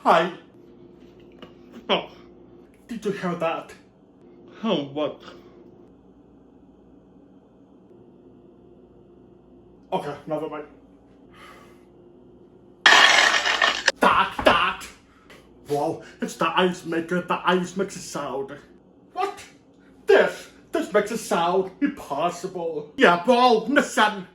Hi. Oh, did you hear that? Oh, what? Okay, never mind. That. Wow, it's the ice maker. The ice makes a sound. What? This makes a sound. Impossible. Yeah, bro, listen.